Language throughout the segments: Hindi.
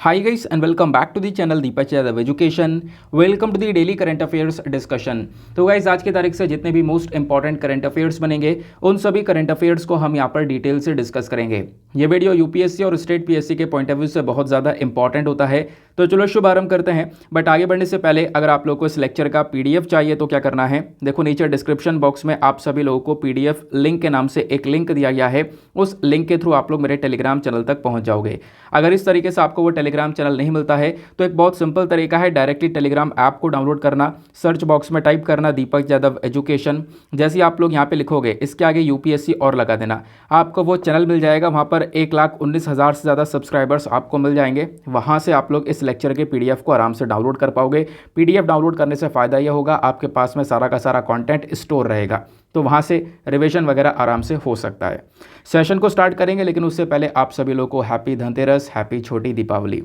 Hi guys and welcome back to the channel Deepak Yadav education. Welcome to the daily current affairs discussion. तो गाइज आज की तारीख से जितने भी मोस्ट इंपॉर्टेंट करंट अफेयर्स बनेंगे उन सभी करंट अफेयर्स को हम यहाँ पर डिटेल से डिस्कस करेंगे। ये वीडियो यूपीएससी और स्टेट पीएससी के पॉइंट ऑफ व्यू से बहुत ज़्यादा इंपॉर्टेंट होता है। तो चलो शुभारंभ करते हैं। बट आगे बढ़ने से पहले अगर आप लोग को इस लेक्चर का पीडीएफ चाहिए तो क्या करना है, देखो नीचे डिस्क्रिप्शन बॉक्स में आप सभी लोगों को पीडीएफ लिंक के नाम से एक लिंक दिया गया है। उस लिंक के थ्रू आप लोग मेरे टेलीग्राम चैनल तक पहुंच जाओगे। अगर इस तरीके से आपको वो टेलीग्राम चैनल नहीं मिलता है तो एक बहुत सिंपल तरीका है, डायरेक्टली टेलीग्राम ऐप को डाउनलोड करना, सर्च बॉक्स में टाइप करना दीपक यादव एजुकेशन। जैसे ही आप लोग यहाँ पे लिखोगे इसके आगे यूपीएससी और लगा देना, आपको वो चैनल मिल जाएगा। वहाँ पर 1,19,000 से ज़्यादा सब्सक्राइबर्स आपको मिल जाएंगे। वहाँ से आप लोग इस लेक्चर के पीडीएफ को आराम से डाउनलोड कर पाओगे। पीडीएफ डाउनलोड करने से फ़ायदा यह होगा आपके पास में सारा का सारा कंटेंट स्टोर रहेगा, तो वहाँ से रिवीजन वगैरह आराम से हो सकता है। सेशन को स्टार्ट करेंगे लेकिन उससे पहले आप सभी लोगों को हैप्पी धनतेरस, हैप्पी छोटी दीपावली।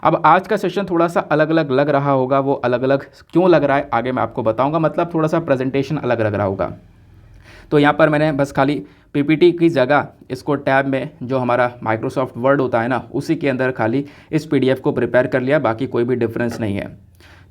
अब आज का सेशन थोड़ा सा अलग अलग लग रहा होगा, वो अलग अलग क्यों लग रहा है आगे मैं आपको बताऊंगा, मतलब थोड़ा सा प्रेजेंटेशन अलग लग रहा होगा। तो यहाँ पर मैंने बस खाली पीपीटी की जगह इसको टैब में जो हमारा माइक्रोसॉफ्ट वर्ड होता है ना, उसी के अंदर खाली इस पीडीएफ को प्रिपेयर कर लिया, बाकी कोई भी डिफरेंस नहीं है।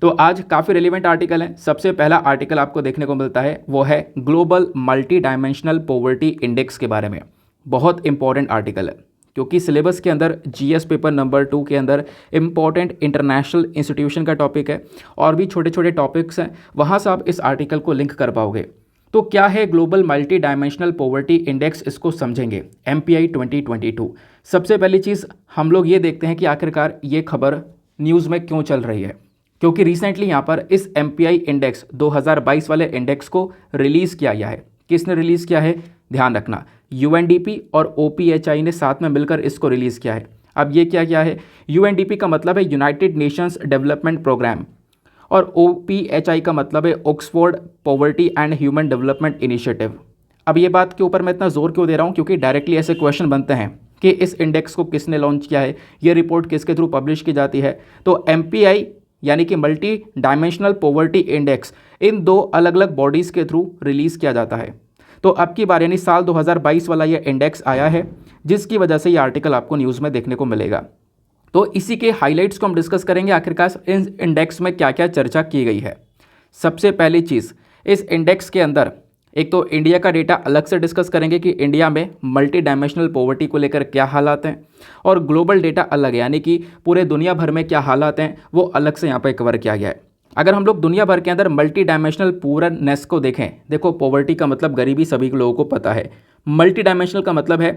तो आज काफ़ी रिलेवेंट आर्टिकल है। सबसे पहला आर्टिकल आपको देखने को मिलता है वो है global multi dimensional poverty index के बारे में। बहुत इंपॉर्टेंट आर्टिकल है क्योंकि सिलेबस के अंदर जीएस पेपर नंबर 2 के अंदर इंपॉर्टेंट इंटरनेशनल इंस्टीट्यूशन का टॉपिक है और भी छोटे छोटे टॉपिक्स हैं, वहाँ से आप इस आर्टिकल को लिंक कर पाओगे। तो क्या है global multi dimensional poverty index, इसको समझेंगे। MPI 2022। सबसे पहली चीज़ हम लोग ये देखते हैं कि आखिरकार ये खबर न्यूज़ में क्यों चल रही है, क्योंकि रिसेंटली यहाँ पर इस MPI इंडेक्स 2022 वाले इंडेक्स को रिलीज़ किया गया है। किसने रिलीज़ किया है, ध्यान रखना, UNDP और OPHI ने साथ में मिलकर इसको रिलीज़ किया है। अब ये क्या है, UNDP का मतलब है यूनाइटेड नेशंस डेवलपमेंट प्रोग्राम और OPHI का मतलब है Oxford poverty and human development initiative. अब ये बात के ऊपर मैं इतना जोर क्यों दे रहा हूँ, क्योंकि डायरेक्टली ऐसे क्वेश्चन बनते हैं कि इस इंडेक्स को किसने लॉन्च किया है, ये रिपोर्ट किसके थ्रू पब्लिश की जाती है। तो MPI यानी कि मल्टी डायमेंशनल पॉवर्टी इंडेक्स इन दो अलग अलग बॉडीज़ के थ्रू रिलीज़ किया जाता है। तो अब की बार यानी साल 2022 वाला ये इंडेक्स आया है, जिसकी वजह से ये आर्टिकल आपको न्यूज़ में देखने को मिलेगा। तो इसी के हाइलाइट्स को हम डिस्कस करेंगे, आखिरकार इन इंडेक्स में क्या क्या चर्चा की गई है। सबसे पहली चीज़, इस इंडेक्स के अंदर एक तो इंडिया का डेटा अलग से डिस्कस करेंगे कि इंडिया में मल्टी डायमेंशनल पॉवर्टी को लेकर क्या हालात हैं, और ग्लोबल डेटा अलग है यानी कि पूरे दुनिया भर में क्या हालात हैं वो अलग से यहाँ पर कवर किया गया है। अगर हम लोग दुनिया भर के अंदर मल्टी डायमेंशनल पूरनेस को देखें, देखो पॉवर्टी का मतलब गरीबी सभी लोगों को पता है। मल्टी डायमेंशनल का मतलब है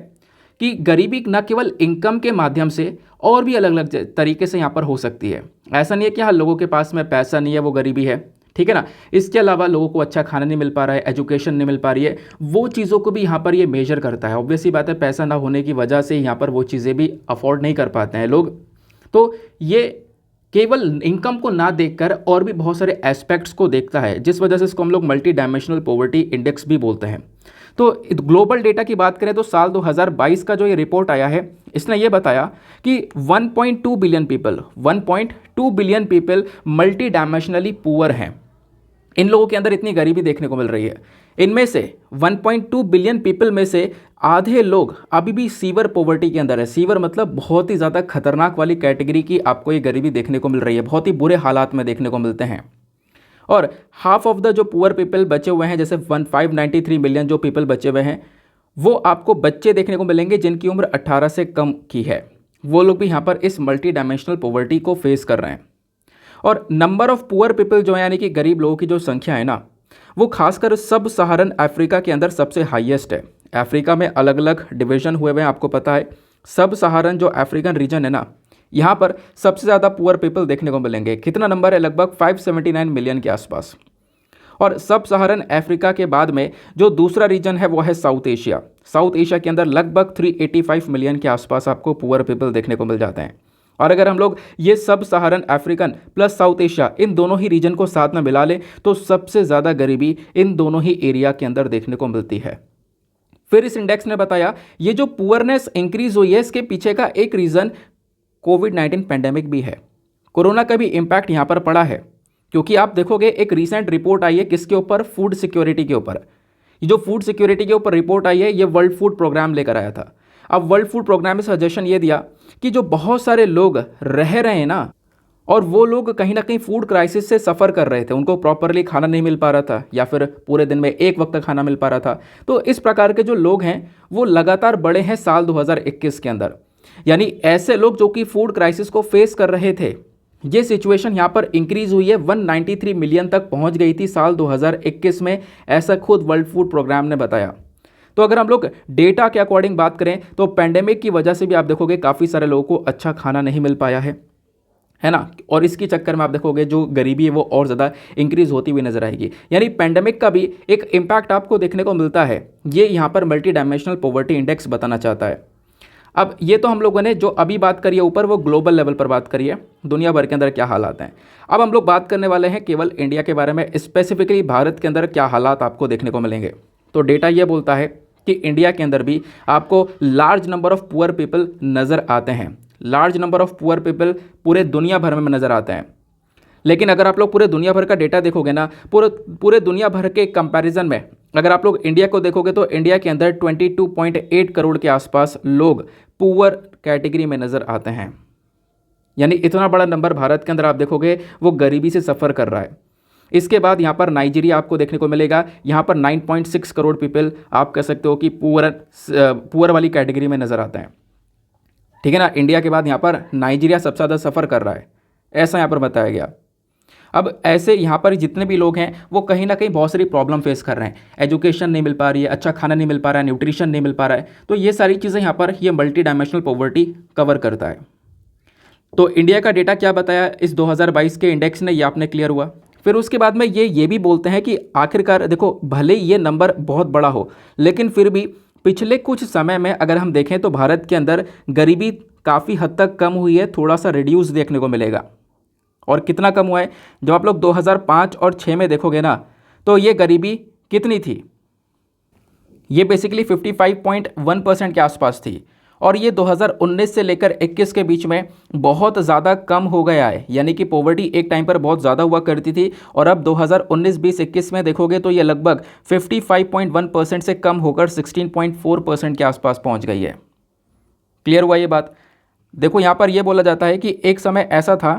कि गरीबी न केवल इनकम के माध्यम से और भी अलग अलग तरीके से यहाँ पर हो सकती है। ऐसा नहीं है कि हाँ लोगों के पास में पैसा नहीं है वो गरीबी है, ठीक है ना। इसके अलावा लोगों को अच्छा खाना नहीं मिल पा रहा है, एजुकेशन नहीं मिल पा रही है, वो चीज़ों को भी यहाँ पर ये मेजर करता है। ऑब्वियसली बात है, पैसा ना होने की वजह से यहाँ पर वो चीज़ें भी अफोर्ड नहीं कर पाते हैं लोग। तो ये केवल इनकम को ना देखकर और भी बहुत सारे एस्पेक्ट्स को देखता है, जिस वजह से इसको हम लोग मल्टी डायमेंशनल पॉवर्टी इंडेक्स भी बोलते हैं। तो ग्लोबल डेटा की बात करें तो साल 2022 का जो ये रिपोर्ट आया है, इसने ये बताया कि 1.2 billion people multi dimensionally poor हैं। इन लोगों के अंदर इतनी गरीबी देखने को मिल रही है। इनमें से 1.2 बिलियन पीपल में से आधे लोग अभी भी सीवर पॉवर्टी के अंदर है। सीवर मतलब बहुत ही ज़्यादा खतरनाक वाली कैटेगरी की आपको ये गरीबी देखने को मिल रही है, बहुत ही बुरे हालात में देखने को मिलते हैं। और हाफ ऑफ द जो पुअर पीपल बचे हुए हैं, जैसे 1593 मिलियन जो पीपल बचे हुए हैं, वो आपको बच्चे देखने को मिलेंगे जिनकी उम्र 18 से कम की है। वो लोग भी यहाँ पर इस मल्टी डायमेंशनल पॉवर्टी को फेस कर रहे हैं। और नंबर ऑफ पुअर पीपल जो है यानी कि गरीब लोगों की जो संख्या है ना, वो खासकर सब सहारन अफ्रीका के अंदर सबसे हाईएस्ट है। अफ्रीका में अलग अलग डिवीजन हुए हुए हैं, आपको पता है। सब सहारन जो अफ्रीकन रीजन है ना, यहाँ पर सबसे ज़्यादा पुअर पीपल देखने को मिलेंगे। कितना नंबर है, लगभग 579 मिलियन के आसपास। और सब सहारन अफ्रीका के बाद में जो दूसरा रीजन है वो है साउथ एशिया। साउथ एशिया के अंदर लगभग 385 मिलियन के आसपास आपको पुअर पीपल देखने को मिल जाते हैं। और अगर हम लोग ये सब सहारन अफ्रीकन प्लस साउथ एशिया इन दोनों ही रीजन को साथ में मिला लें तो सबसे ज़्यादा गरीबी इन दोनों ही एरिया के अंदर देखने को मिलती है। फिर इस इंडेक्स ने बताया ये जो पुअरनेस इंक्रीज हुई है, इसके पीछे का एक रीज़न कोविड-19 पैंडेमिक भी है। कोरोना का भी इम्पैक्ट यहाँ पर पड़ा है, क्योंकि आप देखोगे एक रीसेंट रिपोर्ट आई है किसके ऊपर, फूड सिक्योरिटी के ऊपर। ये जो फूड सिक्योरिटी के ऊपर रिपोर्ट आई है ये वर्ल्ड फूड प्रोग्राम लेकर आया था। अब वर्ल्ड फूड प्रोग्राम में सजेशन ये दिया कि जो बहुत सारे लोग रह रहे हैं ना, और वो लोग कहीं ना कहीं फूड क्राइसिस से सफ़र कर रहे थे, उनको प्रॉपरली खाना नहीं मिल पा रहा था या फिर पूरे दिन में एक वक्त का खाना मिल पा रहा था। तो इस प्रकार के जो लोग हैं वो लगातार बढ़े हैं साल 2021 के अंदर। यानी ऐसे लोग जो कि फूड क्राइसिस को फेस कर रहे थे, ये सिचुएशन यहाँ पर इंक्रीज हुई है, 193 मिलियन तक पहुँच गई थी साल 2021 में, ऐसा खुद वर्ल्ड फूड प्रोग्राम ने बताया। तो अगर हम लोग डेटा के अकॉर्डिंग बात करें तो पैंडेमिक की वजह से भी आप देखोगे काफ़ी सारे लोगों को अच्छा खाना नहीं मिल पाया है ना। और इसके चक्कर में आप देखोगे जो गरीबी है वो और ज़्यादा इंक्रीज होती हुई नजर आएगी। यानी पैंडेमिक का भी एक इम्पैक्ट आपको देखने को मिलता है। ये यहाँ पर मल्टी डायमेंशनल पॉवर्टी इंडेक्स बताना चाहता है। अब ये तो हम लोगों ने जो अभी बात करी है ऊपर, वो ग्लोबल लेवल पर बात करी है, दुनिया भर के अंदर क्या हालात हैं। अब हम लोग बात करने वाले हैं केवल इंडिया के बारे में, स्पेसिफिकली भारत के अंदर क्या हालात आपको देखने को मिलेंगे। तो डेटा ये बोलता है कि इंडिया के अंदर भी आपको large number of poor people नज़र आते हैं। Large number of poor people पूरे दुनिया भर में नज़र आते हैं। लेकिन अगर आप लोग पूरे दुनिया भर का डेटा देखोगे ना, पूरे दुनिया भर के कंपैरिजन में अगर आप लोग इंडिया को देखोगे तो इंडिया के अंदर 22.8 करोड़ के आसपास लोग पुअर कैटेगरी में नज़र आते हैं। यानी इतना बड़ा नंबर भारत के अंदर आप देखोगे वो गरीबी से सफ़र कर रहा है। इसके बाद यहाँ पर नाइजीरिया आपको देखने को मिलेगा, यहाँ पर 9.6 करोड़ पीपल आप कह सकते हो कि पुअर वाली कैटेगरी में नज़र आते हैं। ठीक है ना। इंडिया के बाद यहाँ पर नाइजीरिया सबसे ज़्यादा सफ़र कर रहा है, ऐसा यहाँ पर बताया गया। अब ऐसे यहाँ पर जितने भी लोग हैं वो कहीं ना कहीं बहुत सारी प्रॉब्लम फेस कर रहे हैं। एजुकेशन नहीं मिल पा रही है, अच्छा खाना नहीं मिल पा रहा है, न्यूट्रिशन नहीं मिल पा रहा है। तो ये सारी चीज़ें यहाँ पर ये मल्टी डायमेंशनल पॉवर्टी कवर करता है। तो इंडिया का डेटा क्या बताया इस 2022 के इंडेक्स ने, ये आपने क्लियर हुआ। फिर उसके बाद में ये भी बोलते हैं कि आखिरकार देखो, भले ये नंबर बहुत बड़ा हो लेकिन फिर भी पिछले कुछ समय में अगर हम देखें तो भारत के अंदर गरीबी काफ़ी हद तक कम हुई है, थोड़ा सा रिड्यूस देखने को मिलेगा। और कितना कम हुआ है, जब आप लोग 2005 और 6 में देखोगे ना तो ये गरीबी कितनी थी, ये बेसिकली 55.1% के आसपास थी। और ये 2019 से लेकर 21 के बीच में बहुत ज़्यादा कम हो गया है। यानी कि पॉवर्टी एक टाइम पर बहुत ज़्यादा हुआ करती थी और अब 2019, 20, 21 में देखोगे तो ये लगभग 55.1% से कम होकर 16.4% के आसपास पहुंच गई है। क्लियर हुआ ये बात। देखो यहाँ पर यह बोला जाता है कि एक समय ऐसा था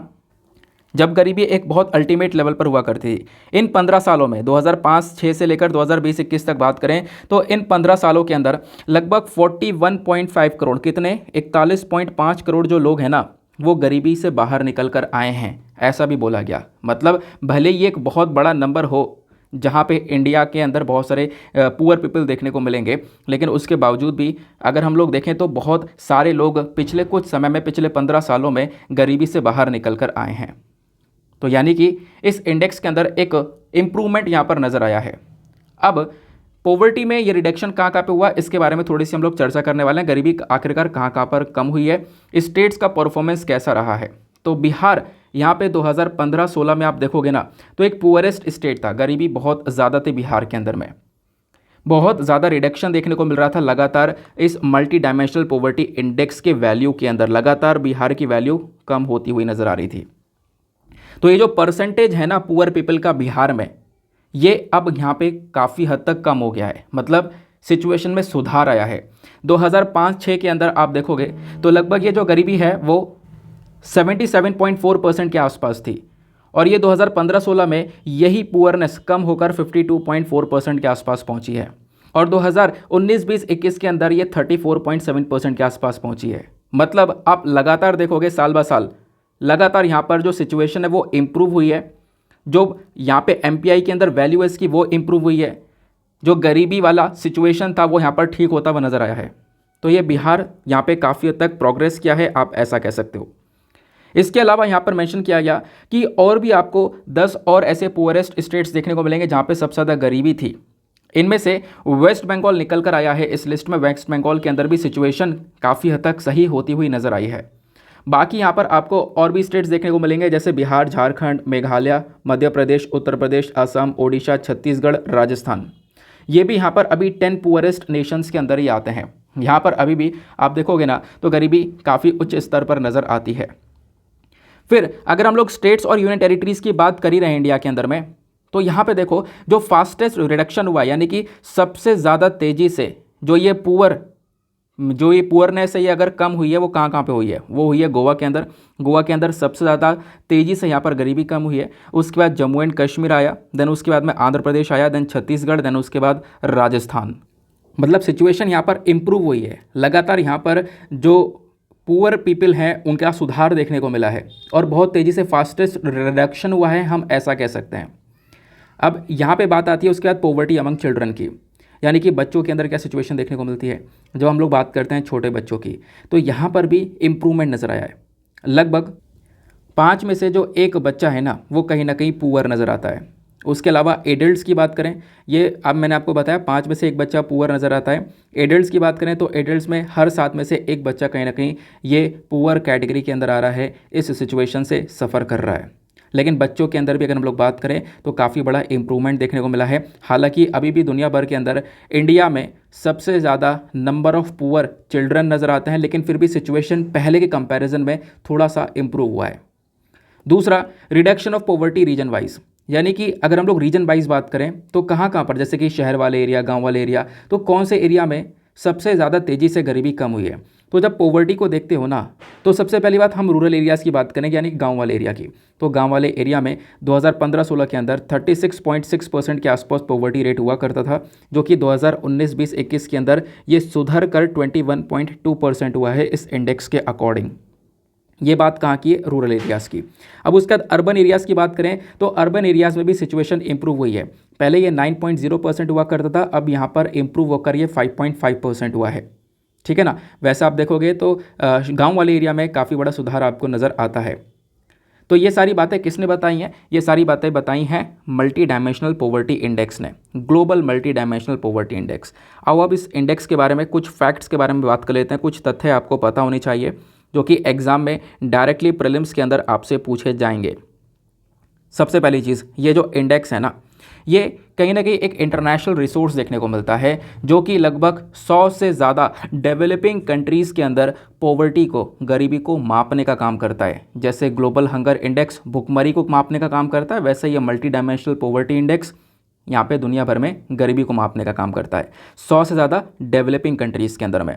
जब गरीबी एक बहुत अल्टीमेट लेवल पर हुआ करती थी। इन 15 सालों में 2005-6 से लेकर 2020-21 तक बात करें तो इन 15 सालों के अंदर लगभग 41.5 करोड़, कितने 41.5 करोड़ जो लोग हैं ना वो गरीबी से बाहर निकल कर आए हैं, ऐसा भी बोला गया। मतलब भले ही एक बहुत बड़ा नंबर हो जहाँ पे इंडिया के अंदर बहुत सारे पुअर पीपल देखने को मिलेंगे, लेकिन उसके बावजूद भी अगर हम लोग देखें तो बहुत सारे लोग पिछले कुछ समय में, पिछले 15 सालों में गरीबी से बाहर निकल कर आए हैं। तो यानी कि इस इंडेक्स के अंदर एक इम्प्रूवमेंट यहाँ पर नज़र आया है। अब पॉवर्टी में ये रिडक्शन कहाँ पे हुआ, इसके बारे में थोड़ी सी हम लोग चर्चा करने वाले हैं। गरीबी आखिरकार कहाँ पर कम हुई है, स्टेट्स का परफॉर्मेंस कैसा रहा है। तो बिहार यहाँ पे 2015-16 में आप देखोगे ना तो एक पुअरेस्ट स्टेट था, गरीबी बहुत ज़्यादा थी बिहार के अंदर में, बहुत ज़्यादा रिडक्शन देखने को मिल रहा था लगातार इस मल्टी डायमेंशनल पॉवर्टी इंडेक्स के वैल्यू के अंदर। लगातार बिहार की वैल्यू कम होती हुई नज़र आ रही थी। तो ये जो परसेंटेज है ना पुअर पीपल का बिहार में, ये अब यहाँ पे काफ़ी हद तक कम हो गया है, मतलब सिचुएशन में सुधार आया है। 2005-6 के अंदर आप देखोगे तो लगभग ये जो गरीबी है वो 77.4% के आसपास थी और ये 2015-16 में यही पुअरनेस कम होकर 52.4% के आसपास पहुंची है और 2019-20-21 के अंदर ये 34.7% के आसपास पहुंची है। मतलब आप लगातार देखोगे साल ब साल लगातार यहाँ पर जो सिचुएशन है वो इम्प्रूव हुई है। जो यहाँ पे एमपीआई के अंदर वैल्यू है इसकी वो इम्प्रूव हुई है। जो गरीबी वाला सिचुएशन था वो यहाँ पर ठीक होता हुआ नज़र आया है। तो ये बिहार यहाँ पे काफ़ी हद तक प्रोग्रेस किया है, आप ऐसा कह सकते हो। इसके अलावा यहाँ पर मेंशन किया गया कि और भी आपको 10 और ऐसे पुअरेस्ट स्टेट्स देखने को मिलेंगे जहाँ पे सबसे ज़्यादा गरीबी थी। इनमें से वेस्ट बंगाल निकल कर आया है इस लिस्ट में। वेस्ट बंगाल के अंदर भी सिचुएशन काफ़ी हद तक सही होती हुई नज़र आई है। बाकी यहाँ पर आपको और भी स्टेट्स देखने को मिलेंगे जैसे बिहार, झारखंड, मेघालय, मध्य प्रदेश, उत्तर प्रदेश, असम, ओडिशा, छत्तीसगढ़, राजस्थान। ये भी यहाँ पर अभी 10 पुअरेस्ट नेशंस के अंदर ही आते हैं। यहाँ पर अभी भी आप देखोगे ना तो गरीबी काफ़ी उच्च स्तर पर नज़र आती है। फिर अगर हम लोग स्टेट्स और यूनियन टेरिटरीज़ की बात कर ही रहे हैं इंडिया के अंदर में, तो यहाँ पे देखो जो फास्टेस्ट रिडक्शन हुआ यानी कि सबसे ज़्यादा तेज़ी से जो ये पुअर जो ये पुअरनेस है ये अगर कम हुई है वो कहाँ कहाँ पे हुई है, वो हुई है गोवा के अंदर। गोवा के अंदर सबसे ज़्यादा तेज़ी से यहाँ पर गरीबी कम हुई है। उसके बाद जम्मू एंड कश्मीर आया, देन उसके बाद में आंध्र प्रदेश आया, देन छत्तीसगढ़, देन उसके बाद राजस्थान। मतलब सिचुएशन यहाँ पर इम्प्रूव हुई है लगातार। यहाँ पर जो पुअर पीपल हैं उनका सुधार देखने को मिला है और बहुत तेज़ी से फास्टेस्ट रिडक्शन हुआ है, हम ऐसा कह सकते हैं। अब यहाँ पे बात आती है उसके बाद पॉवर्टी अमंग चिल्ड्रन की, यानी कि बच्चों के अंदर क्या सिचुएशन देखने को मिलती है। जब हम लोग बात करते हैं छोटे बच्चों की, तो यहाँ पर भी इम्प्रूवमेंट नज़र आया है। लगभग 5 में से जो एक बच्चा है ना वो कहीं ना कहीं पुअर नज़र आता है। उसके अलावा एडल्ट्स की बात करें, ये अब मैंने आपको बताया 5 में से एक बच्चा पुअर नज़र आता है। एडल्ट्स की बात करें तो एडल्ट्स में हर 7 में से एक बच्चा कहीं ना कहीं ये पुअर कैटेगरी के अंदर आ रहा है, इस सिचुएशन से सफ़र कर रहा है। लेकिन बच्चों के अंदर भी अगर हम लोग बात करें तो काफ़ी बड़ा इम्प्रूवमेंट देखने को मिला है। हालांकि अभी भी दुनिया भर के अंदर इंडिया में सबसे ज़्यादा नंबर ऑफ़ पुअर चिल्ड्रन नज़र आते हैं, लेकिन फिर भी सिचुएशन पहले के कंपैरिजन में थोड़ा सा इम्प्रूव हुआ है। दूसरा, reduction of poverty region wise, यानी कि अगर हम लोग रीजन वाइज बात करें तो कहाँ कहाँ पर, जैसे कि शहर वाले एरिया, गांव वाले एरिया, तो कौन से एरिया में सबसे ज़्यादा तेज़ी से गरीबी कम हुई है। तो जब पॉवर्टी को देखते हो ना, तो सबसे पहली बात हम रूरल एरियाज़ की बात करेंगे, यानी गांव वाले एरिया की। तो गांव वाले एरिया में 2015-16 के अंदर 36.6% के आसपास पॉवर्टी रेट हुआ करता था, जो कि 2019-20-21 के अंदर ये सुधर कर 21.2% हुआ है इस इंडेक्स के अकॉर्डिंग। ये बात कहाँ की है, रूरल एरियाज़ की। अब उसके बाद अर्बन एरियाज़ की बात करें तो अर्बन एरियाज़ में भी सिचुएशन इंप्रूव हुई है। पहले ये 9.0% हुआ करता था, अब यहाँ पर इंप्रूव होकर ये 5.5% हुआ है। ठीक है ना। वैसे आप देखोगे तो गांव वाले एरिया में काफ़ी बड़ा सुधार आपको नज़र आता है। तो ये सारी बातें किसने बताई हैं, ये सारी बातें बताई हैं मल्टी डायमेंशनल पॉवर्टी इंडेक्स ने, global multi dimensional poverty index. आओ अब इस इंडेक्स के बारे में कुछ फैक्ट्स के बारे में बात कर लेते हैं। कुछ तथ्य आपको पता होने चाहिए जो कि एग्ज़ाम में डायरेक्टली प्रीलिम्स के अंदर आपसे पूछे जाएंगे। सबसे पहली चीज़, ये जो इंडेक्स है ना, ये कहीं ना कहीं एक इंटरनेशनल रिसोर्स देखने को मिलता है जो कि लगभग 100 से ज़्यादा डेवलपिंग कंट्रीज़ के अंदर पॉवर्टी को, गरीबी को मापने का काम करता है। जैसे ग्लोबल हंगर इंडेक्स भुखमरी को मापने का काम करता है, वैसे ये मल्टी डायमेंशनल पॉवर्टी इंडेक्स यहाँ पे दुनिया भर में गरीबी को मापने का काम करता है 100 से ज़्यादा डेवलपिंग कंट्रीज़ के अंदर में।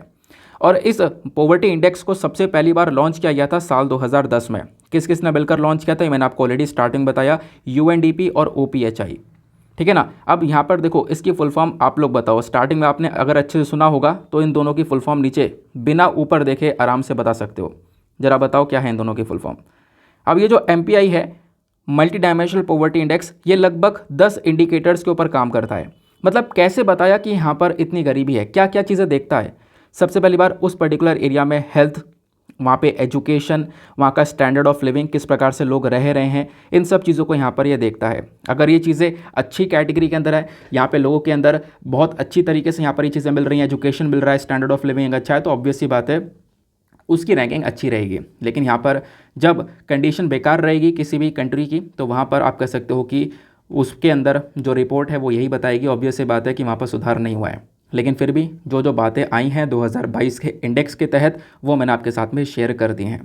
और इस पॉवर्टी इंडेक्स को सबसे पहली बार लॉन्च किया गया था साल 2010 में। किस किस ने मिलकर लॉन्च किया था, मैंने आपको ऑलरेडी स्टार्टिंग बताया, UNDP और OPHI। ठीक है ना। अब यहाँ पर देखो इसकी फुल फॉर्म आप लोग बताओ। स्टार्टिंग में आपने अगर अच्छे से सुना होगा तो इन दोनों की फुल फॉर्म नीचे बिना ऊपर देखे आराम से बता सकते हो। जरा बताओ क्या है इन दोनों की फुल फॉर्म। अब ये जो MPI है, मल्टी डायमेंशनल पॉवर्टी इंडेक्स, ये लगभग 10 इंडिकेटर्स के ऊपर काम करता है। मतलब कैसे बताया कि यहाँ पर इतनी गरीबी है, क्या क्या चीज़ें देखता है। सबसे पहली बार उस पर्टिकुलर एरिया में हेल्थ, वहाँ पे एजुकेशन, वहाँ का स्टैंडर्ड ऑफ लिविंग, किस प्रकार से लोग रह रहे हैं, इन सब चीज़ों को यहाँ पर ये देखता है। अगर ये चीज़ें अच्छी कैटेगरी के अंदर है, यहाँ पे लोगों के अंदर बहुत अच्छी तरीके से यहाँ पर ये चीज़ें मिल रही हैं, एजुकेशन मिल रहा है, स्टैंडर्ड ऑफ लिविंग अच्छा है, तो ऑब्वियस सी बात है उसकी रैंकिंग अच्छी रहेगी। लेकिन यहाँ पर जब कंडीशन बेकार रहेगी किसी भी कंट्री की, तो वहाँ पर आप कह सकते हो कि उसके अंदर जो रिपोर्ट है वो यही बताएगी, ऑब्वियस सी बात है कि वहाँ पर सुधार नहीं हुआ है। लेकिन फिर भी जो जो बातें आई हैं 2022 के इंडेक्स के तहत, वो मैंने आपके साथ में शेयर कर दी हैं।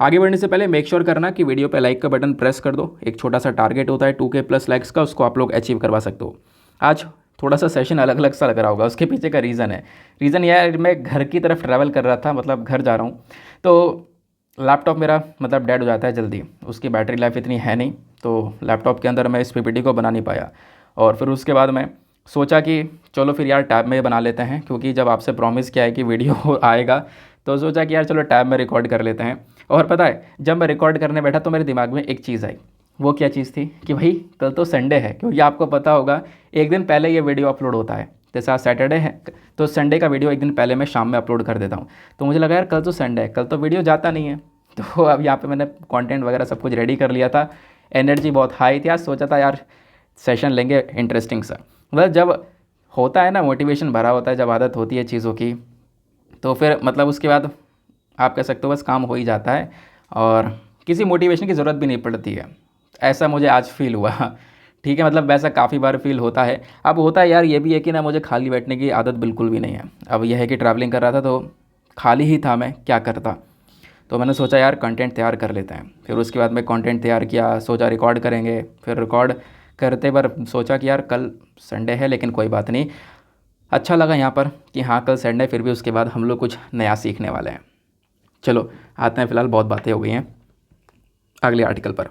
आगे बढ़ने से पहले मेक श्योर करना कि वीडियो पे लाइक का बटन प्रेस कर दो। एक छोटा सा टारगेट होता है 2K प्लस लाइक्स का, उसको आप लोग अचीव करवा सकते हो। आज थोड़ा सा सेशन अलग अलग सा लग रहा होगा, उसके पीछे का रीज़न यह है, मैं घर की तरफ ट्रैवल कर रहा था, मतलब घर जा रहा हूँ, तो लैपटॉप मेरा मतलब डेड हो जाता है जल्दी, उसकी बैटरी लाइफ इतनी है नहीं, तो लैपटॉप के अंदर मैं इस PPT को बना नहीं पाया। और फिर उसके बाद मैं सोचा कि चलो फिर यार टैब में बना लेते हैं, क्योंकि जब आपसे प्रॉमिस किया है कि वीडियो आएगा, तो सोचा कि यार चलो टैब में रिकॉर्ड कर लेते हैं। और पता है जब मैं रिकॉर्ड करने बैठा तो मेरे दिमाग में एक चीज़ आई। वो क्या चीज़ थी कि भाई कल तो संडे है, क्योंकि आपको पता होगा एक दिन पहले ये वीडियो अपलोड होता है। जैसे आज सैटरडे है तो संडे का वीडियो एक दिन पहले मैं शाम में अपलोड कर देता हूँ। तो मुझे लगा यार कल तो संडे है, कल तो वीडियो जाता नहीं है। तो अब यहाँ पर मैंने कॉन्टेंट वगैरह सब कुछ रेडी कर लिया था, एनर्जी बहुत हाई थी। आज सोचा था यार सेशन लेंगे इंटरेस्टिंग सा। मतलब जब होता है ना, मोटिवेशन भरा होता है, जब आदत होती है चीज़ों की, तो फिर मतलब उसके बाद आप कह सकते हो बस काम हो ही जाता है और किसी मोटिवेशन की ज़रूरत भी नहीं पड़ती है। ऐसा मुझे आज फील हुआ। ठीक है, मतलब वैसा काफ़ी बार फील होता है। अब होता है यार ये भी है कि ना मुझे खाली बैठने की आदत बिल्कुल भी नहीं है। अब यह है कि ट्रैवलिंग कर रहा था तो खाली ही था, मैं क्या करता। तो मैंने सोचा यार कंटेंट तैयार कर लेते हैं। फिर उसके बाद मैं कंटेंट तैयार किया, सोचा रिकॉर्ड करेंगे। फिर रिकॉर्ड करते पर सोचा कि यार कल संडे है, लेकिन कोई बात नहीं, अच्छा लगा यहाँ पर कि हाँ कल संडे, फिर भी उसके बाद हम लोग कुछ नया सीखने वाले हैं। चलो आते हैं, फिलहाल बहुत बातें हो गई हैं अगले आर्टिकल पर।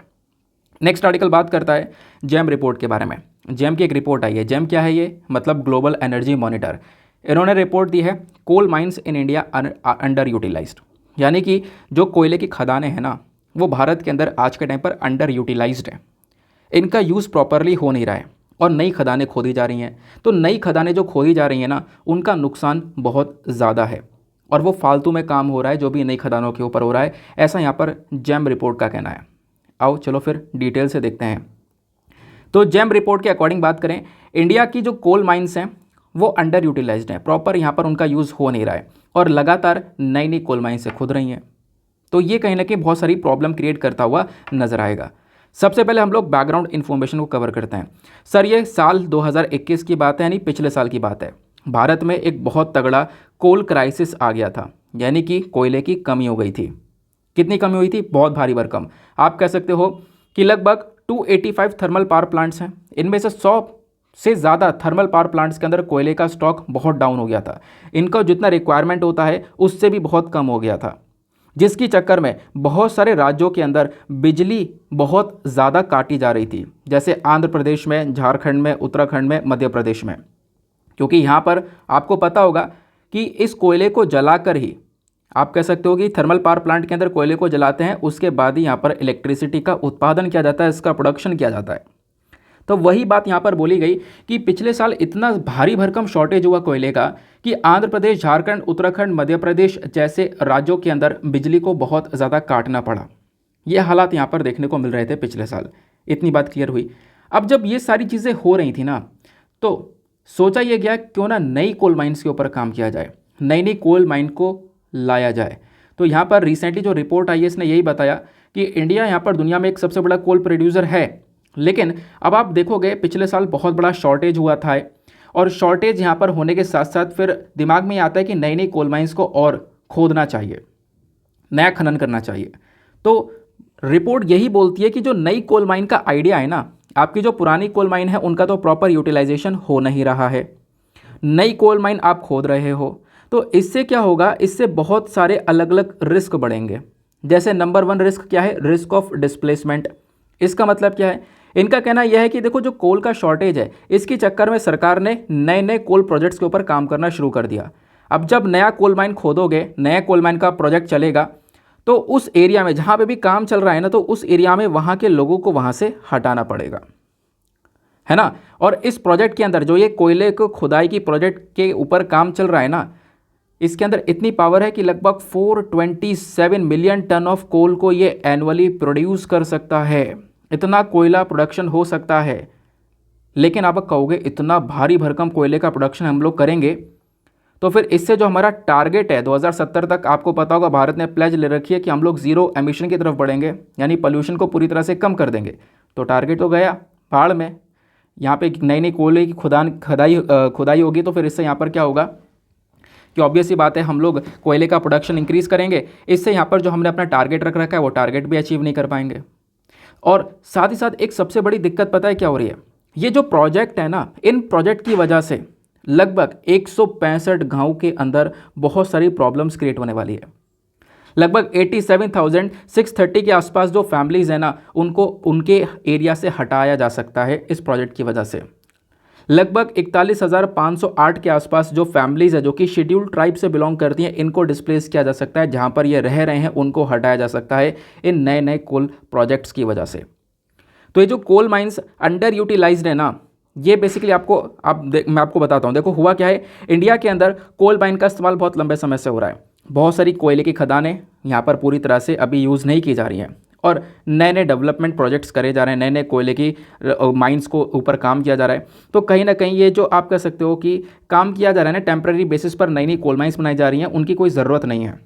नेक्स्ट आर्टिकल बात करता है जैम रिपोर्ट के बारे में। जैम की एक रिपोर्ट आई है। जैम क्या है ये? मतलब ग्लोबल एनर्जी मॉनिटर। इन्होंने रिपोर्ट दी है coal mines in India underutilised, यानी कि जो कोयले की खदानें हैं ना, वो भारत के अंदर आज के टाइम पर अंडर यूटिलाइज्ड है। इनका यूज़ प्रॉपरली हो नहीं रहा है और नई खदानें खोदी जा रही हैं। तो नई खदानें जो खोदी जा रही हैं ना, उनका नुकसान बहुत ज़्यादा है और वो फालतू में काम हो रहा है जो भी नई खदानों के ऊपर हो रहा है, ऐसा यहाँ पर जैम रिपोर्ट का कहना है। आओ चलो फिर डिटेल से देखते हैं। तो जैम रिपोर्ट के अकॉर्डिंग बात करें, इंडिया की जो कोल माइंस हैं वो अंडर यूटिलाइज्ड हैं, प्रॉपर यहाँ पर उनका यूज़ हो नहीं रहा है और लगातार नई नई कोल माइंस से खुद रही हैं। तो ये कहीं ना कहीं बहुत सारी प्रॉब्लम क्रिएट करता हुआ नजर आएगा। सबसे पहले हम लोग बैकग्राउंड इन्फॉर्मेशन को कवर करते हैं। सर ये साल 2021 की बात है, यानी पिछले साल की बात है। भारत में एक बहुत तगड़ा कोल क्राइसिस आ गया था, यानी कि कोयले की कमी हो गई थी। कितनी कमी हुई थी? बहुत भारी भरकम। आप कह सकते हो कि लगभग 285 थर्मल पावर प्लांट्स हैं, इनमें से 100 से ज़्यादा थर्मल पावर प्लांट्स के अंदर कोयले का स्टॉक बहुत डाउन हो गया था। इनका जितना रिक्वायरमेंट होता है उससे भी बहुत कम हो गया था, जिसकी चक्कर में बहुत सारे राज्यों के अंदर बिजली बहुत ज़्यादा काटी जा रही थी, जैसे आंध्र प्रदेश में, झारखंड में, उत्तराखंड में, मध्य प्रदेश में। क्योंकि यहाँ पर आपको पता होगा कि इस कोयले को जलाकर ही, आप कह सकते हो कि थर्मल पावर प्लांट के अंदर कोयले को जलाते हैं, उसके बाद ही यहाँ पर इलेक्ट्रिसिटी का उत्पादन किया जाता है, इसका प्रोडक्शन किया जाता है। तो वही बात यहाँ पर बोली गई कि पिछले साल इतना भारी भरकम शॉर्टेज हुआ कोयले का कि आंध्र प्रदेश, झारखंड, उत्तराखंड, मध्य प्रदेश जैसे राज्यों के अंदर बिजली को बहुत ज़्यादा काटना पड़ा। ये हालात यहाँ पर देखने को मिल रहे थे पिछले साल। इतनी बात क्लियर हुई। अब जब ये सारी चीज़ें हो रही थी ना, तो सोचा ये गया क्यों ना नई कोल माइंस के ऊपर काम किया जाए, नई नई कोल माइन को लाया जाए। तो यहाँ पर रिसेंटली जो रिपोर्ट आई है इसने यही बताया कि इंडिया यहाँ पर दुनिया में एक सबसे बड़ा कोल प्रोड्यूसर है, लेकिन अब आप देखोगे पिछले साल बहुत बड़ा शॉर्टेज हुआ था और शॉर्टेज यहाँ पर होने के साथ साथ फिर दिमाग में आता है कि नई नई कोल माइंस को और खोदना चाहिए, नया खनन करना चाहिए। तो रिपोर्ट यही बोलती है कि जो नई कोल माइन का आइडिया है ना, आपकी जो पुरानी कोल माइन है उनका तो प्रॉपर यूटिलाइजेशन हो नहीं रहा है, नई कोल माइन आप खोद रहे हो। तो इससे क्या होगा? इससे बहुत सारे अलग अलग रिस्क बढ़ेंगे। जैसे नंबर 1 रिस्क क्या है? Risk of displacement. इसका मतलब क्या है? इनका कहना यह है कि देखो जो कोल का शॉर्टेज है, इसके चक्कर में सरकार ने नए नए कोल प्रोजेक्ट्स के ऊपर काम करना शुरू कर दिया। अब जब नया कोल माइन खोदोगे, नया कोल माइन का प्रोजेक्ट चलेगा, तो उस एरिया में जहाँ पे भी काम चल रहा है ना, तो उस एरिया में वहाँ के लोगों को वहाँ से हटाना पड़ेगा, है ना। और इस प्रोजेक्ट के अंदर जो ये कोयले को खुदाई की प्रोजेक्ट के ऊपर काम चल रहा है ना, इसके अंदर इतनी पावर है कि लगभग 427 मिलियन टन ऑफ कोल को ये एनुअली प्रोड्यूस कर सकता है। इतना कोयला प्रोडक्शन हो सकता है। लेकिन आप कहोगे इतना भारी भरकम कोयले का प्रोडक्शन हम लोग करेंगे, तो फिर इससे जो हमारा टारगेट है 2070 तक, आपको पता होगा भारत ने प्लेज ले रखी है कि हम लोग जीरो एमिशन की तरफ बढ़ेंगे, यानी पोल्यूशन को पूरी तरह से कम कर देंगे। तो टारगेट तो गया भाड़ में। यहाँ पे नई नई कोयले की खुदाई होगी, तो फिर इससे यहाँ पर क्या होगा कि ऑब्वियस ही बात है हम लोग कोयले का प्रोडक्शन इंक्रीज करेंगे, इससे यहाँ पर जो हमने अपना टारगेट रख रखा है वो टारगेट भी अचीव नहीं कर पाएंगे। और साथ ही साथ एक सबसे बड़ी दिक्कत पता है क्या हो रही है? ये जो प्रोजेक्ट है ना, इन प्रोजेक्ट की वजह से लगभग 165 गांव के अंदर बहुत सारी प्रॉब्लम्स क्रिएट होने वाली है। लगभग 87,630 के आसपास जो फैमिलीज़ हैं ना, उनको उनके एरिया से हटाया जा सकता है इस प्रोजेक्ट की वजह से। लगभग 41,508 के आसपास जो फैमिलीज़ है जो कि शेड्यूल्ड ट्राइब से बिलोंग करती हैं, इनको डिस्प्लेस किया जा सकता है। जहाँ पर ये रह रहे हैं उनको हटाया जा सकता है इन नए नए कोल प्रोजेक्ट्स की वजह से। तो ये जो कोल माइंस अंडर यूटिलाइज्ड है ना, ये बेसिकली मैं आपको बताता हूँ। देखो हुआ क्या है, इंडिया के अंदर कोल माइन का इस्तेमाल बहुत लंबे समय से हो रहा है। बहुत सारी कोयले की खदानें यहाँ पर पूरी तरह से अभी यूज़ नहीं की जा रही हैं और नए नए डेवलपमेंट प्रोजेक्ट्स करे जा रहे हैं, नए नए कोयले की माइंस को ऊपर काम किया जा रहा है। तो कहीं ना कहीं ये जो आप कह सकते हो कि काम किया जा रहा है ना, टेम्प्रेरी बेसिस पर नई नई कोल माइंस बनाई जा रही हैं, उनकी कोई ज़रूरत नहीं है,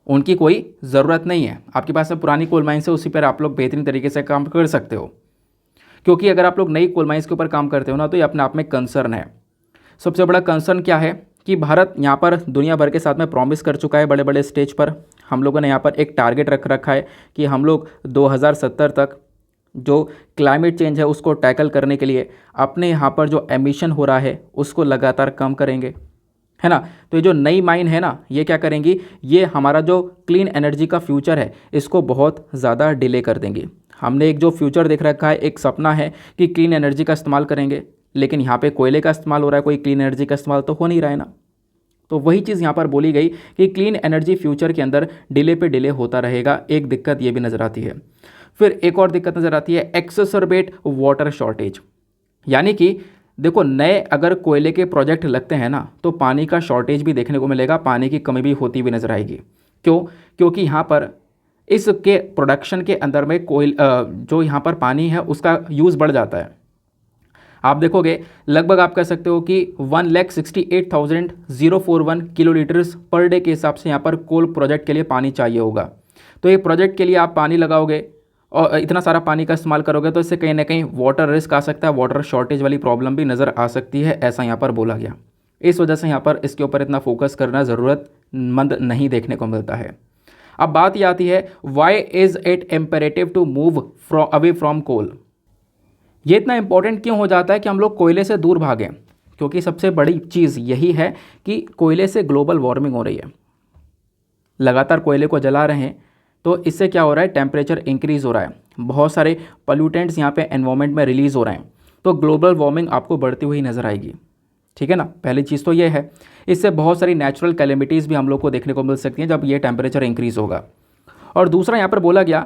उनकी कोई ज़रूरत नहीं है। आपके पास में पुरानी कोल माइंस है, उसी पर आप लोग बेहतरीन तरीके से काम कर सकते हो। क्योंकि अगर आप लोग नई कोल माइंस के ऊपर काम करते हो ना, तो ये अपने आप में कंसर्न है। सबसे बड़ा कंसर्न क्या है कि भारत यहाँ पर दुनिया भर के साथ में प्रॉमिस कर चुका है बड़े बड़े स्टेज पर। हम लोगों ने यहाँ पर एक टारगेट रख रखा है कि हम लोग 2070 तक जो क्लाइमेट चेंज है उसको टैकल करने के लिए अपने यहाँ पर जो एमिशन हो रहा है उसको लगातार कम करेंगे, है ना। तो ये जो नई माइन है ना, ये क्या करेंगी, ये हमारा जो क्लीन एनर्जी का फ्यूचर है इसको बहुत ज़्यादा डिले कर देंगी। हमने एक जो फ्यूचर देख रखा है, एक सपना है कि क्लीन एनर्जी का इस्तेमाल करेंगे, लेकिन यहाँ पे कोयले का इस्तेमाल हो रहा है, कोई क्लीन एनर्जी का इस्तेमाल तो हो नहीं रहा है ना। तो वही चीज़ यहाँ पर बोली गई कि क्लीन एनर्जी फ्यूचर के अंदर डिले पे डिले होता रहेगा। एक दिक्कत ये भी नज़र आती है। फिर एक और दिक्कत नज़र आती है, एक्सेसरबेट वाटर शॉर्टेज। यानी कि देखो, नए अगर कोयले के प्रोजेक्ट लगते हैं ना तो पानी का शॉर्टेज भी देखने को मिलेगा, पानी की कमी भी होती हुई नज़र आएगी। क्यों? क्योंकि यहाँ पर इसके प्रोडक्शन के अंदर में जो यहाँ पर पानी है उसका यूज़ बढ़ जाता है। आप देखोगे लगभग आप कह सकते हो कि 1,68,041 किलोलीटर्स पर डे के हिसाब से यहाँ पर कोल प्रोजेक्ट के लिए पानी चाहिए होगा। तो ये प्रोजेक्ट के लिए आप पानी लगाओगे और इतना सारा पानी का इस्तेमाल करोगे तो इससे कहीं ना कहीं वाटर रिस्क आ सकता है, वाटर शॉर्टेज वाली प्रॉब्लम भी नज़र आ सकती है, ऐसा यहाँ पर बोला गया। इस वजह से यहाँ पर इसके ऊपर इतना फोकस करना ज़रूरतमंद नहीं देखने को मिलता है। अब बात ये आती है, why is it imperative to move away from coal. ये इतना इंपॉर्टेंट क्यों हो जाता है कि हम लोग कोयले से दूर भागें? क्योंकि सबसे बड़ी चीज़ यही है कि कोयले से ग्लोबल वार्मिंग हो रही है। लगातार कोयले को जला रहे हैं तो इससे क्या हो रहा है, टेम्परेचर इंक्रीज़ हो रहा है, बहुत सारे पोल्यूटेंट्स यहाँ पे एनवायरनमेंट में रिलीज़ हो रहे हैं, तो ग्लोबल वार्मिंग आपको बढ़ती हुई नज़र आएगी। ठीक है ना, पहली चीज़ तो ये है। इससे बहुत सारी नेचुरल कैलेमिटीज़ भी हम लोग को देखने को मिल सकती हैं जब ये टेम्परेचर इंक्रीज़ होगा। और दूसरा यहाँ पर बोला गया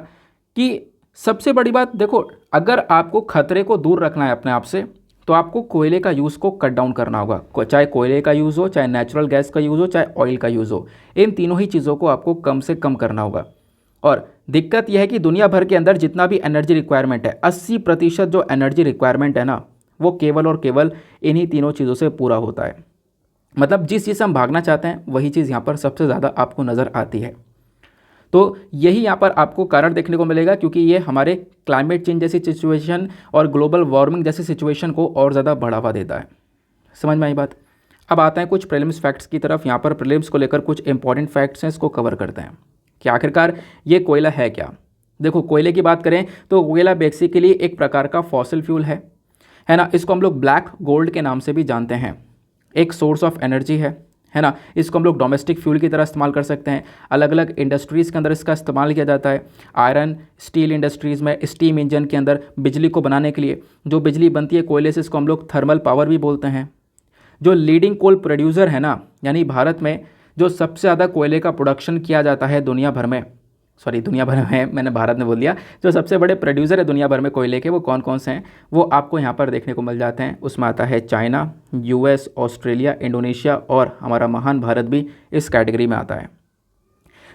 कि सबसे बड़ी बात देखो, अगर आपको खतरे को दूर रखना है अपने आप से तो आपको कोयले का यूज़ को कट डाउन करना होगा। चाहे कोयले का यूज़ हो, चाहे नेचुरल गैस का यूज़ हो, चाहे ऑयल का यूज़ हो, इन तीनों ही चीज़ों को आपको कम से कम करना होगा। और दिक्कत यह है कि दुनिया भर के अंदर जितना भी एनर्जी रिक्वायरमेंट है, 80% जो एनर्जी रिक्वायरमेंट है ना, वो केवल और केवल इन्हीं तीनों चीज़ों से पूरा होता है। मतलब जिस चीज़ से हम भागना चाहते हैं वही चीज़ यहाँ पर सबसे ज़्यादा आपको नज़र आती है। तो यही यहाँ पर आपको कारण देखने को मिलेगा, क्योंकि ये हमारे क्लाइमेट चेंज जैसी सिचुएशन और ग्लोबल वार्मिंग जैसी सिचुएशन को और ज़्यादा बढ़ावा देता है। समझ में आई बात? अब आते हैं कुछ प्रीलिम्स फैक्ट्स की तरफ। यहाँ पर प्रीलिम्स को लेकर कुछ इंपॉर्टेंट फैक्ट्स हैं, इसको कवर करते हैं कि आखिरकार ये कोयला है क्या। देखो, कोयले की बात करें तो कोयला बेसिकली एक प्रकार का फॉसिल फ्यूल है ना। इसको हम लोग ब्लैक गोल्ड के नाम से भी जानते हैं। एक सोर्स ऑफ एनर्जी है ना। इसको हम लोग डोमेस्टिक फ्यूल की तरह इस्तेमाल कर सकते हैं। अलग अलग इंडस्ट्रीज़ के अंदर इसका इस्तेमाल किया जाता है। आयरन स्टील इंडस्ट्रीज़ में स्टीम इंजन के अंदर बिजली को बनाने के लिए जो बिजली बनती है कोयले से, इसको हम लोग थर्मल पावर भी बोलते हैं। जो लीडिंग कोल प्रोड्यूसर है ना, यानी भारत में जो सबसे ज़्यादा कोयले का प्रोडक्शन किया जाता है दुनिया भर में, दुनिया भर में, मैंने भारत में बोल दिया, जो सबसे बड़े प्रोड्यूसर है दुनिया भर में कोयले के, वो कौन कौन से हैं वो आपको यहाँ पर देखने को मिल जाते हैं। उसमें आता है चाइना, यूएस, ऑस्ट्रेलिया, इंडोनेशिया और हमारा महान भारत भी इस कैटेगरी में आता है।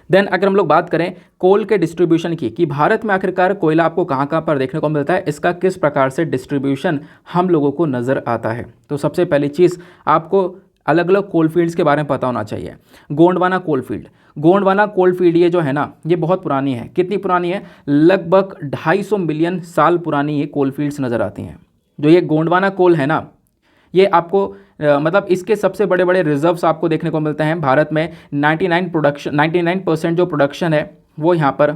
देन अगर हम लोग बात करें कोल के डिस्ट्रीब्यूशन की, कि भारत में आखिरकार कोयला आपको कहाँ कहाँ पर देखने को मिलता है, इसका किस प्रकार से डिस्ट्रीब्यूशन हम लोगों को नज़र आता है। तो सबसे पहली चीज़ आपको अलग अलग कोल फील्ड्स के बारे में पता होना चाहिए। Gondwana coal field, Gondwana coal field ये जो है ना, ये बहुत पुरानी है। कितनी पुरानी है? लगभग 250 मिलियन साल पुरानी ये कोल फील्ड्स नज़र आती हैं। जो ये गोंडवाना कोल है ना, ये आपको मतलब इसके सबसे बड़े बड़े रिजर्व्स आपको देखने को मिलते हैं। भारत में 99% जो प्रोडक्शन है वो यहाँ पर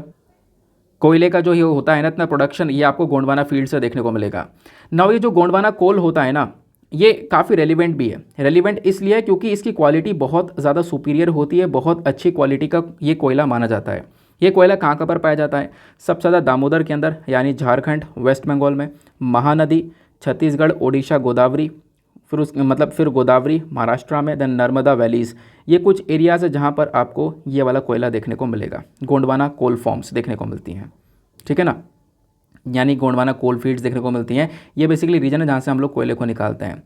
कोयले का जो ये होता है ना, इतना प्रोडक्शन ये आपको गोंडवाना फील्ड से देखने को मिलेगा। नाउ ये जो गोंडवाना कोल होता है ना, ये काफ़ी रेलिवेंट भी है। रेलिवेंट इसलिए क्योंकि इसकी क्वालिटी बहुत ज़्यादा सुपीरियर होती है, बहुत अच्छी क्वालिटी का ये कोयला माना जाता है। ये कोयला कहाँ कहाँ पर पाया जाता है? सबसे ज़्यादा दामोदर के अंदर, यानी झारखंड, वेस्ट बंगाल में, महानदी, छत्तीसगढ़, ओडिशा, गोदावरी, फिर गोदावरी महाराष्ट्र में, देन नर्मदा वैलीज़। ये कुछ एरियाज़ है जहाँ पर आपको ये वाला कोयला देखने को मिलेगा। गोंडवाना कोल फॉर्म्स देखने को मिलती हैं, ठीक है ना, यानी गोंडवाना कोल फील्ड्स देखने को मिलती हैं। ये बेसिकली रीजन है जहाँ से हम लोग कोयले को निकालते हैं,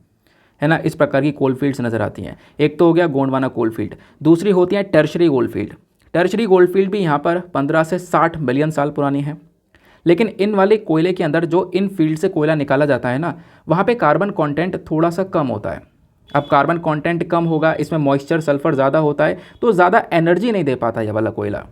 है ना। इस प्रकार की कोल फील्ड्स नज़र आती हैं। एक तो हो गया गोंडवाना कोल फील्ड, दूसरी होती है tertiary gold field. Tertiary gold field भी यहाँ पर 15 से 60 मिलियन साल पुरानी है। लेकिन इन वाले कोयले के अंदर जो इन फील्ड से कोयला निकाला जाता है ना, वहाँ पे कार्बन कंटेंट थोड़ा सा कम होता है। अब कार्बन कंटेंट कम होगा, इसमें मॉइस्चर सल्फर ज़्यादा होता है, तो ज़्यादा एनर्जी नहीं दे पाता ये वाला कोयला।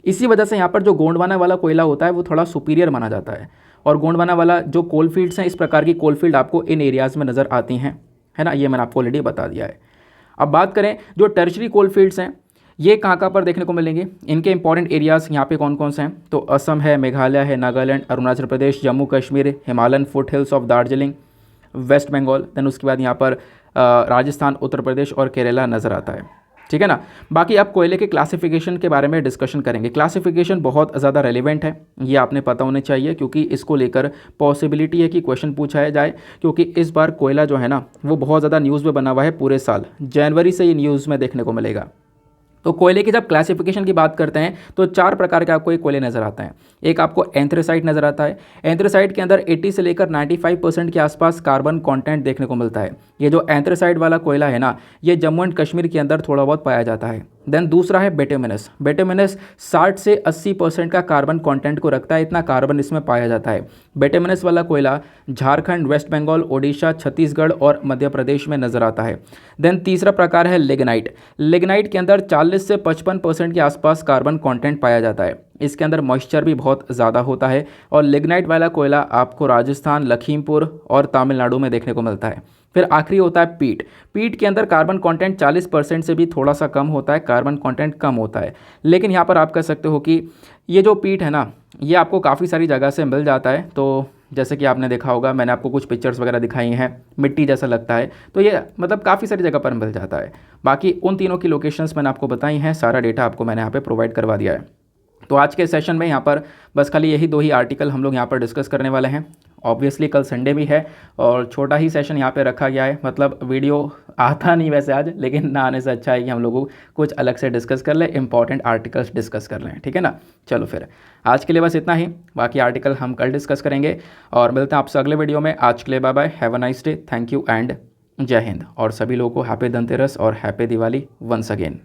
इसी वजह से यहाँ पर जो गोंडवाना वाला कोयला होता है वो थोड़ा सुपीरियर माना जाता है। और गोंडवाना वाला जो कोल फील्ड्स हैं, इस प्रकार की कोल फील्ड आपको इन एरियाज़ में नज़र आती हैं, है ना। ये मैंने आपको ऑलरेडी बता दिया है। अब बात करें जो टर्शरी कोल फील्ड्स हैं, ये कहाँ पर देखने को मिलेंगे, इनके इंपॉर्टेंट एरियाज़ यहाँ पे कौन कौन से हैं, तो असम है, मेघालय है, Nagaland, Arunachal Pradesh, Jammu Kashmir, Himalayan foothills of Darjeeling, West Bengal, then उसके बाद यहाँ पर राजस्थान, उत्तर प्रदेश और केरला नज़र आता है। ठीक है ना। बाकी आप कोयले के क्लासिफिकेशन के बारे में डिस्कशन करेंगे। क्लासिफिकेशन बहुत ज़्यादा रेलिवेंट है, ये आपने पता होना चाहिए, क्योंकि इसको लेकर पॉसिबिलिटी है कि क्वेश्चन पूछा जाए, क्योंकि इस बार कोयला जो है ना वो बहुत ज़्यादा न्यूज़ में बना हुआ है। पूरे साल जनवरी से ये न्यूज़ में देखने को मिलेगा। तो कोयले की जब क्लासिफिकेशन की बात करते हैं तो 4 प्रकार के आपको ये कोयले नज़र आते हैं। एक आपको एंथ्रेसाइट नज़र आता है। एंथ्रेसाइट के अंदर 80 से लेकर 95% के आसपास कार्बन कंटेंट देखने को मिलता है। ये जो एंथ्रेसाइट वाला कोयला है ना, ये जम्मू एंड कश्मीर के अंदर थोड़ा बहुत पाया जाता है। देन दूसरा है बेटुमिनस। बेटुमिनस 60 से 80% का कार्बन कंटेंट को रखता है, इतना कार्बन इसमें पाया जाता है। बेटुमिनस वाला कोयला झारखंड, वेस्ट बंगाल, ओडिशा, छत्तीसगढ़ और मध्य प्रदेश में नज़र आता है। देन तीसरा प्रकार है लिग्नाइट। लिग्नाइट के अंदर 40 से 55% के आसपास कार्बन कंटेंट पाया जाता है। इसके अंदर मॉइस्चर भी बहुत ज़्यादा होता है और लिग्नाइट वाला कोयला आपको राजस्थान, लखीमपुर और तमिलनाडु में देखने को मिलता है। फिर आखिरी होता है पीट। पीट के अंदर कार्बन कंटेंट 40% से भी थोड़ा सा कम होता है, कार्बन कंटेंट कम होता है। लेकिन यहाँ पर आप कह सकते हो कि ये जो पीट है ना, ये आपको काफ़ी सारी जगह से मिल जाता है। तो जैसे कि आपने देखा होगा, मैंने आपको कुछ पिक्चर्स वगैरह दिखाई हैं, मिट्टी जैसा लगता है, तो ये मतलब काफ़ी सारी जगह पर मिल जाता है। बाकी उन तीनों की लोकेशंस मैंने आपको बताई हैं, सारा डेटा आपको मैंने यहाँ पे प्रोवाइड करवा दिया है। तो आज के सेशन में यहाँ पर बस खाली यही 2 ही आर्टिकल हम लोग यहाँ पर डिस्कस करने वाले हैं। ऑब्वियसली कल संडे भी है और छोटा ही सेशन यहाँ पे रखा गया है, मतलब वीडियो आता नहीं वैसे आज, लेकिन ना आने से अच्छा है कि हम लोगों कुछ अलग से डिस्कस कर लें, इंपॉर्टेंट आर्टिकल्स डिस्कस कर लें। ठीक है ना। चलो फिर आज के लिए बस इतना ही, बाकी आर्टिकल हम कल डिस्कस करेंगे और मिलते हैं आपसे अगले वीडियो में। आज के लिए bye bye, have a nice day, thank you and जय हिंद। और सभी लोगों को हैप्पी धनतेरस और हैप्पी दिवाली वंस अगेन।